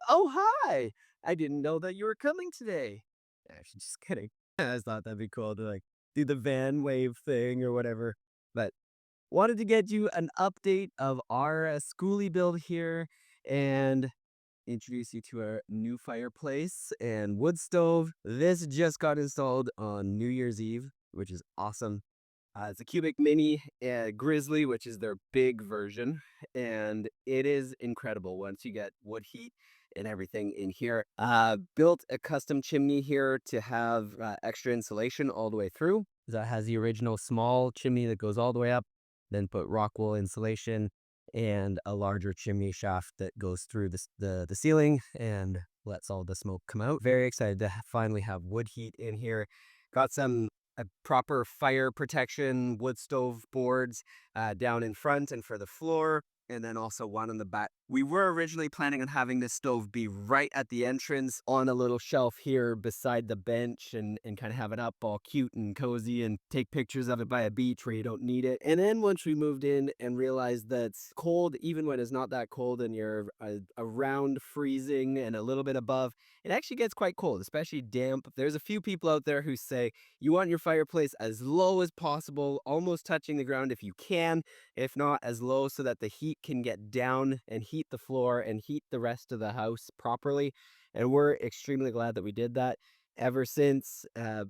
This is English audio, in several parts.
Oh, hi. I didn't know that you were coming today. Actually, just kidding. I just thought that'd be cool to like do the van wave thing or whatever. But wanted to get you an update of our schoolie build here and introduce you to our new fireplace and wood stove. This just got installed on New Year's Eve, which is awesome. It's a cubic mini grizzly, which is their big version, and it is incredible once you get wood heat and everything in here. Built a custom chimney here to have extra insulation all the way through. That has the original small chimney that goes all the way up, then put rock wool insulation and a larger chimney shaft that goes through the ceiling and lets all the smoke come out. Very excited to finally have wood heat in here. Got some proper fire protection wood stove boards down in front and for the floor, and then also one on the back. We were originally planning on having this stove be right at the entrance on a little shelf here beside the bench and kind of have it up all cute and cozy and take pictures of it by a beach where you don't need it. And then once we moved in and realized that cold, even when it's not that cold and you're around freezing and a little bit above, it actually gets quite cold, especially damp. There's a few people out there who say you want your fireplace as low as possible, almost touching the ground if you can, if not as low so that the heat can get down and heat the floor and heat the rest of the house properly. And we're extremely glad that we did that. Ever since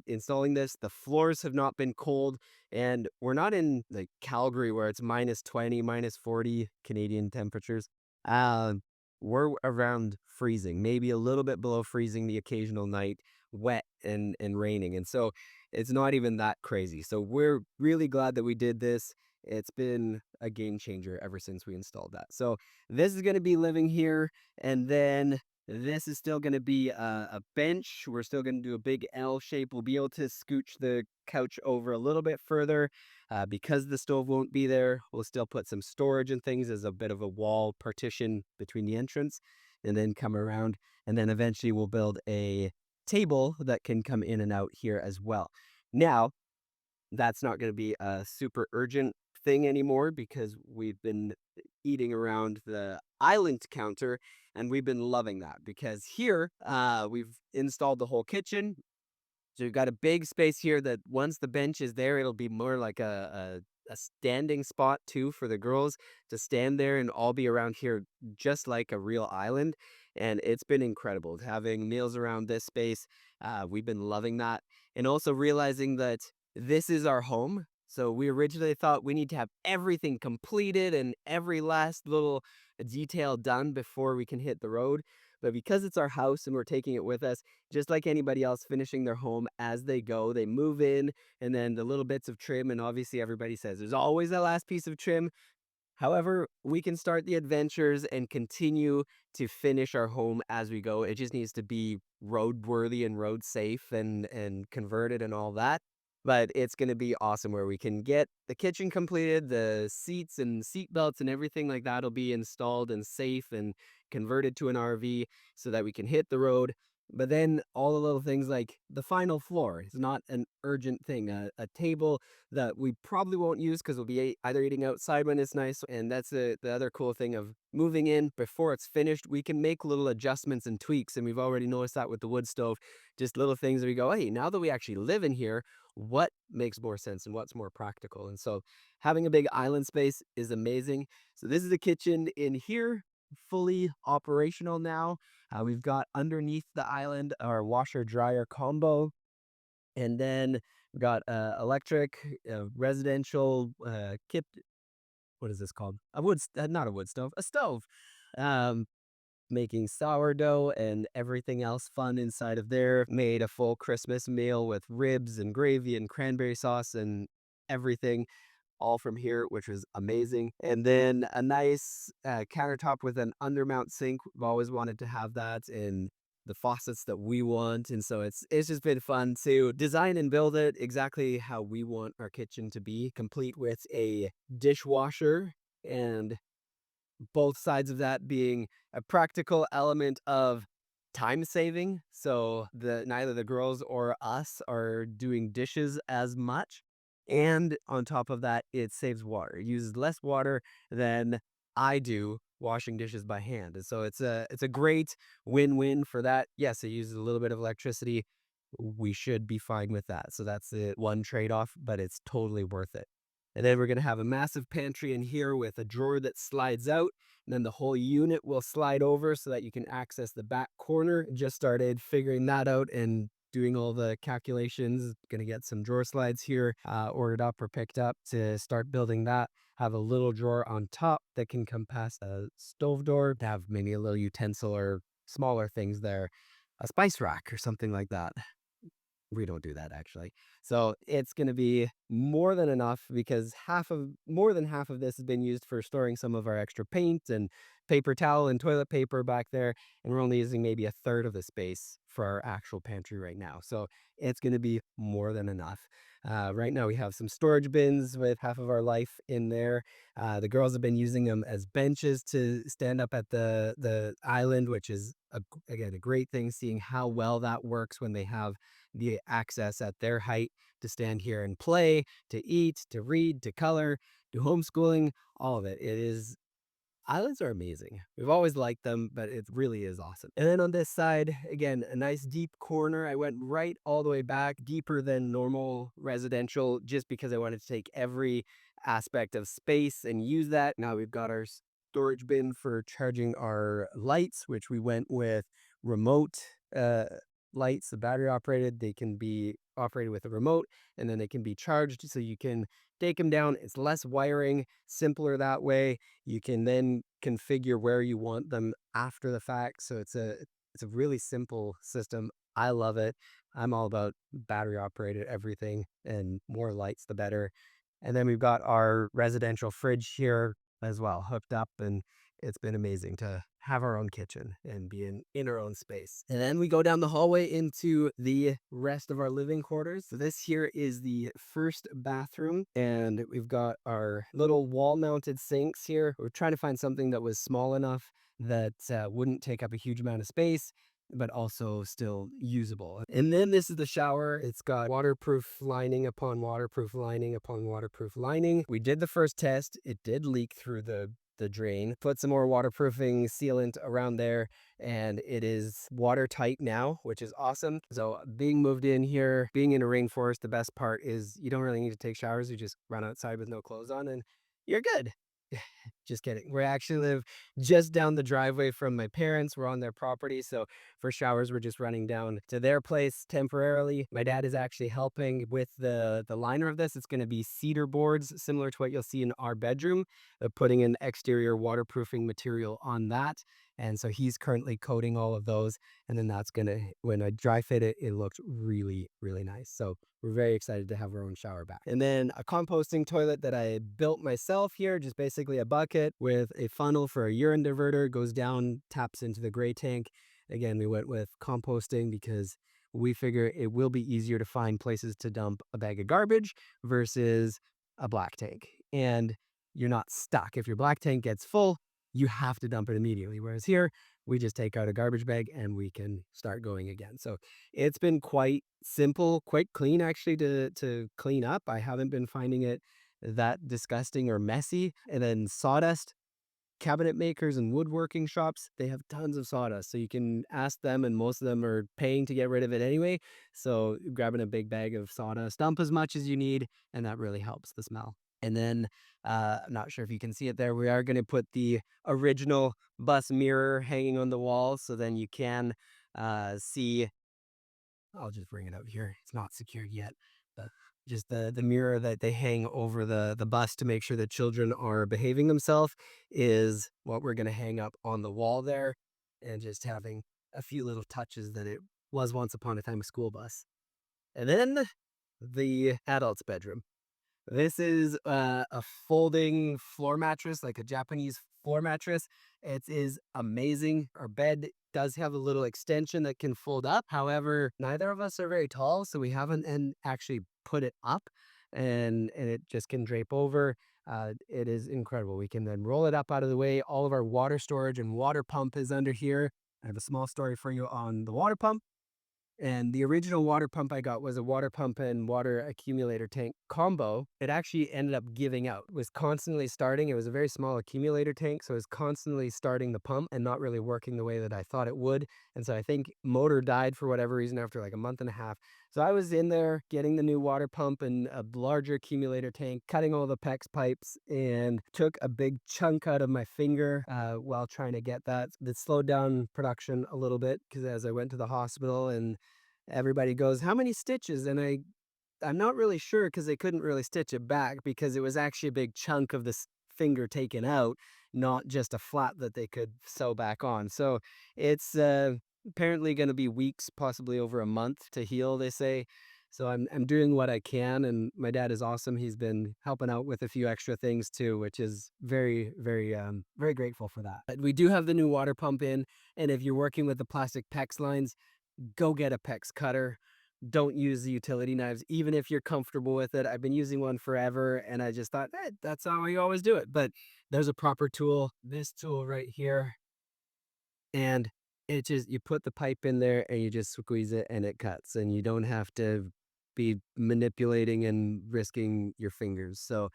installing this, the floors have not been cold, and we're not in like Calgary where it's minus 20, minus 40 Canadian temperatures. Uh, we're around freezing, maybe a little bit below freezing the occasional night, wet and raining. And so it's not even that crazy. So we're really glad that we did this. It's been a game changer ever since we installed that. So this is going to be living here, and then this is still going to be a bench. We're still going to do a big L shape. We'll be able to scooch the couch over a little bit further because the stove won't be there. We'll still put some storage and things as a bit of a wall partition between the entrance, and then come around, and then eventually we'll build a table that can come in and out here as well. Now, that's not going to be a super urgent thing anymore because we've been eating around the island counter and we've been loving that because here we've installed the whole kitchen. So you've got a big space here that once the bench is there, it'll be more like a standing spot too for the girls to stand there and all be around here just like a real island. And it's been incredible having meals around this space. We've been loving that. And also realizing that this is our home. So we originally thought we need to have everything completed and every last little detail done before we can hit the road. But because it's our house and we're taking it with us, just like anybody else finishing their home as they go, they move in and then the little bits of trim. And obviously, everybody says there's always that last piece of trim. However, we can start the adventures and continue to finish our home as we go. It just needs to be roadworthy and road safe and converted and all that. But it's going to be awesome where we can get the kitchen completed, the seats and seat belts and everything like that will be installed and safe and converted to an RV so that we can hit the road. But then all the little things like the final floor is not an urgent thing. A table that we probably won't use because we'll be either eating outside when it's nice. And that's the other cool thing of moving in before it's finished. We can make little adjustments and tweaks. And we've already noticed that with the wood stove, just little things that we go, hey, now that we actually live in here, what makes more sense and what's more practical? And so having a big island space is amazing. So this is the kitchen in here, fully operational now. We've got underneath the island our washer dryer combo, and then we got electric, residential, kit. What is this called? Not a wood stove, a stove. Um, Making sourdough and everything else fun inside of there. Made a full Christmas meal with ribs and gravy and cranberry sauce and everything, all from here, which was amazing. And then a nice countertop with an undermount sink. We've always wanted to have that in the faucets that we want. And so it's just been fun to design and build it exactly how we want our kitchen to be, complete with a dishwasher, and both sides of that being a practical element of time saving. So the neither the girls or us are doing dishes as much. And on top of that, it saves water. It uses less water than I do washing dishes by hand. And so it's a great win-win for that. Yes, it uses a little bit of electricity. We should be fine with that. So that's the one trade-off, but it's totally worth it. And then we're going to have a massive pantry in here with a drawer that slides out. And then the whole unit will slide over so that you can access the back corner. Just started figuring that out and doing all the calculations. Going to get some drawer slides here ordered up or picked up to start building that. Have a little drawer on top that can come past a stove door to have maybe a little utensil or smaller things there. A spice rack or something like that. We don't do that actually. So it's going to be more than enough because more than half of this has been used for storing some of our extra paint and paper towel and toilet paper back there. And we're only using maybe a third of the space for our actual pantry right now. So it's going to be more than enough. Right now we have some storage bins with half of our life in there. The girls have been using them as benches to stand up at the island, which is again a great thing, seeing how well that works when they have the access at their height to stand here and play, to eat, to read, to color, do homeschooling, all of it. Islands are amazing. We've always liked them, but it really is awesome. And then on this side, again, a nice deep corner. I went right all the way back, deeper than normal residential, just because I wanted to take every aspect of space and use that. Now we've got our storage bin for charging our lights, which we went with remote lights, the battery operated. They can be operated with a remote, and then they can be charged so you can take them down. It's less wiring, simpler that way. You can then configure where you want them after the fact. So it's a really simple system. I love it. I'm all about battery operated everything, and more lights the better. And then we've got our residential fridge here as well hooked up, and it's been amazing to have our own kitchen and be in our own space. And then we go down the hallway into the rest of our living quarters. So this here is the first bathroom, and we've got our little wall-mounted sinks here. We're trying to find something that was small enough that wouldn't take up a huge amount of space, but also still usable. And then this is the shower. It's got waterproof lining upon waterproof lining upon waterproof lining. We did the first test. It did leak through the drain. Put some more waterproofing sealant around there, and it is watertight now, which is awesome. So being moved in here, being in a rainforest, the best part is you don't really need to take showers. You just run outside with no clothes on and you're good. Just kidding. We actually live just down the driveway from my parents. We're on their property. So for showers, we're just running down to their place temporarily. My dad is actually helping with the liner of this. It's going to be cedar boards, similar to what you'll see in our bedroom, putting an exterior waterproofing material on that. And so he's currently coating all of those. And then that's going to, when I dry fit it, it looked really, really nice. So we're very excited to have our own shower back. And then a composting toilet that I built myself here, just basically a bucket with a funnel for a urine diverter, goes down, taps into the gray tank. Again, we went with composting because we figure it will be easier to find places to dump a bag of garbage versus a black tank. And you're not stuck. If your black tank gets full, you have to dump it immediately. Whereas here, we just take out a garbage bag and we can start going again. So it's been quite simple, quite clean actually to clean up. I haven't been finding it that disgusting or messy. And then sawdust, cabinet makers and woodworking shops, they have tons of sawdust. So you can ask them, and most of them are paying to get rid of it anyway. So grabbing a big bag of sawdust, dump as much as you need, and that really helps the smell. And then, I'm not sure if you can see it there, we are going to put the original bus mirror hanging on the wall. So then you can see, I'll just bring it up here. It's not secured yet, but just the mirror that they hang over the bus to make sure that children are behaving themselves is what we're going to hang up on the wall there, and just having a few little touches that it was once upon a time a school bus. And then the adult's bedroom. This is a folding floor mattress, like a Japanese floor mattress. It is amazing. Our bed does have a little extension that can fold up. However, neither of us are very tall, so we haven't actually put it up, and it just can drape over. It is incredible. We can then roll it up out of the way. All of our water storage and water pump is under here. I have a small story for you on the water pump. And the original water pump I got was a water pump and water accumulator tank combo. It actually ended up giving out. It was constantly starting. It was a very small accumulator tank, so it was constantly starting the pump and not really working the way that I thought it would. And so I think motor died for whatever reason after like a month and a half. So I was in there getting the new water pump and a larger accumulator tank, cutting all the PEX pipes, and took a big chunk out of my finger while trying to get that. That slowed down production a little bit because as I went to the hospital and everybody goes, "How many stitches?" And I'm not really sure because they couldn't really stitch it back because it was actually a big chunk of this finger taken out, not just a flap that they could sew back on. So it's apparently going to be weeks, possibly over a month to heal, they say. So I'm doing what I can, and my dad is awesome. He's been helping out with a few extra things too, which is very grateful for that. But we do have the new water pump in, and if you're working with the plastic PEX lines, go get a PEX cutter. Don't use the utility knives, even if you're comfortable with it. I've been using one forever, and I just thought, that's how you always do it. But there's a proper tool, this tool right here, and it just, you put the pipe in there and you just squeeze it and it cuts, and you don't have to be manipulating and risking your fingers. So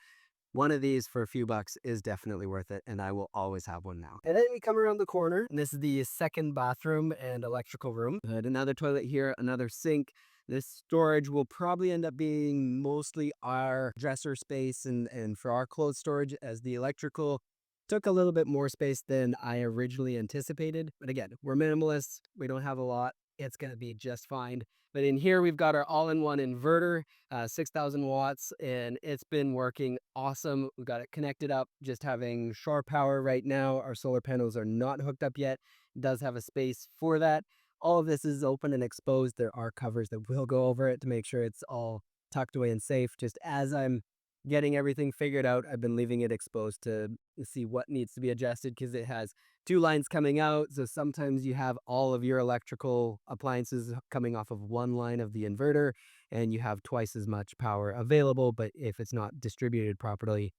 one of these for a few bucks is definitely worth it, and I will always have one now. And then we come around the corner, and this is the second bathroom and electrical room. Another toilet here, another sink. This storage will probably end up being mostly our dresser space and for our clothes storage, as the electrical took a little bit more space than I originally anticipated. But again, we're minimalists. We don't have a lot. It's going to be just fine. But in here, we've got our all-in-one inverter, 6,000 watts, and it's been working awesome. We've got it connected up, just having shore power right now. Our solar panels are not hooked up yet. It does have a space for that. All of this is open and exposed. There are covers that will go over it to make sure it's all tucked away and safe. Just as I'm getting everything figured out, I've been leaving it exposed to see what needs to be adjusted, because it has two lines coming out. So sometimes you have all of your electrical appliances coming off of one line of the inverter, and you have twice as much power available. But if it's not distributed properly,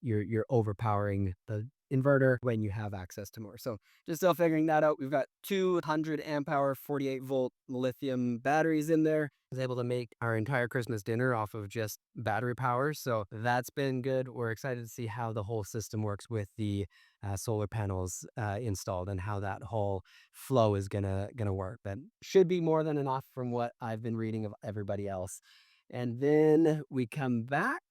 you're overpowering the inverter when you have access to more. So just still figuring that out. We've got 200 amp hour, 48 volt lithium batteries in there. I was able to make our entire Christmas dinner off of just battery power. So that's been good. We're excited to see how the whole system works with the solar panels installed, and how that whole flow is gonna work. But should be more than enough from what I've been reading of everybody else. And then we come back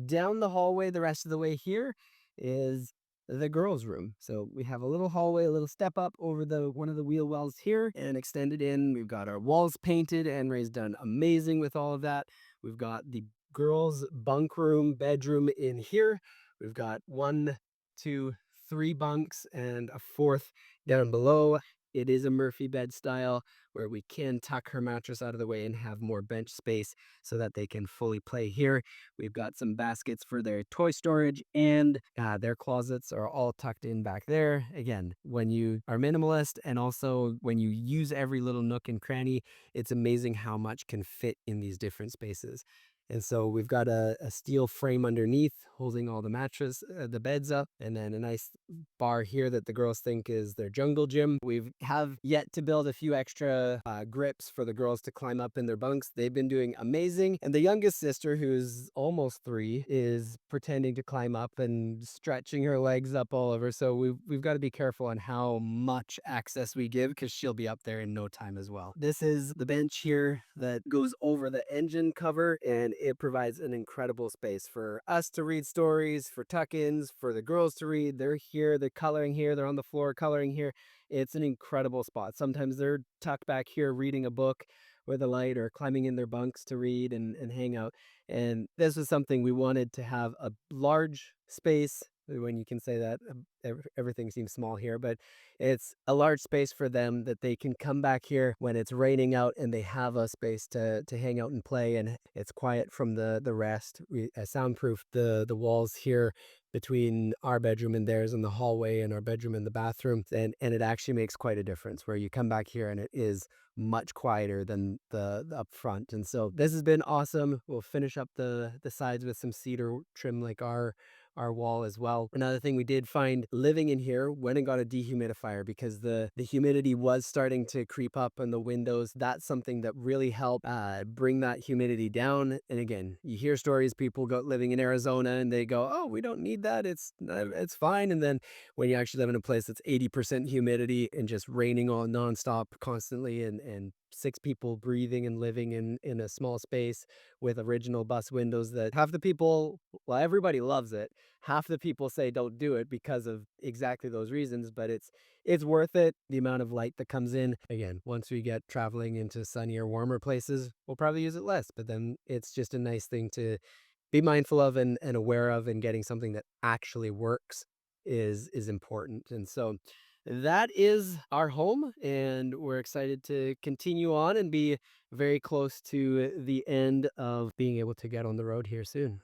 down the hallway. The rest of the way here is the girls' room. So we have a little hallway, a little step up over the one of the wheel wells here, and extended in. We've got our walls painted, and Ray's done amazing with all of that. We've got the girls' bunk room, bedroom in here. We've got 1, 2, 3 bunks and a fourth down below. It is a Murphy bed style, where we can tuck her mattress out of the way and have more bench space so that they can fully play here. We've got some baskets for their toy storage, and their closets are all tucked in back there. Again, when you are minimalist and also when you use every little nook and cranny, it's amazing how much can fit in these different spaces. And so we've got a steel frame underneath holding all the the beds up, and then a nice bar here that the girls think is their jungle gym. We have yet to build a few extra grips for the girls to climb up in their bunks. They've been doing amazing. And the youngest sister, who's almost 3, is pretending to climb up and stretching her legs up all over. So we've got to be careful on how much access we give, because she'll be up there in no time as well. This is the bench here that goes over the engine cover, and it provides an incredible space for us to read stories, for tuck-ins, for the girls to read. They're here, they're coloring here, they're on the floor coloring here. It's an incredible spot. Sometimes they're tucked back here reading a book with a light, or climbing in their bunks to read and hang out. And this was something we wanted to have: a large space. When you can say that, everything seems small here, but it's a large space for them, that they can come back here when it's raining out and they have a space to hang out and play, and it's quiet from the rest. We soundproofed the walls here between our bedroom and theirs, in the hallway, and our bedroom and the bathroom, and it actually makes quite a difference, where you come back here and it is much quieter than the up front. And so this has been awesome. We'll finish up the sides with some cedar trim, like our our wall as well. Another thing we did find living in here, went and got a dehumidifier because the humidity was starting to creep up in the windows. That's something that really helped bring that humidity down. And again, you hear stories, people go living in Arizona and they go, oh, we don't need that. It's fine. And then when you actually live in a place that's 80% humidity and just raining on nonstop constantly, and six people breathing and living in a small space with original bus windows, that half the people, well, everybody loves it. Half the people say don't do it because of exactly those reasons, but it's worth it. The amount of light that comes in. Again, once we get traveling into sunnier, warmer places, we'll probably use it less, but then it's just a nice thing to be mindful of and aware of, and getting something that actually works is important. And so that is our home, and we're excited to continue on and be very close to the end of being able to get on the road here soon.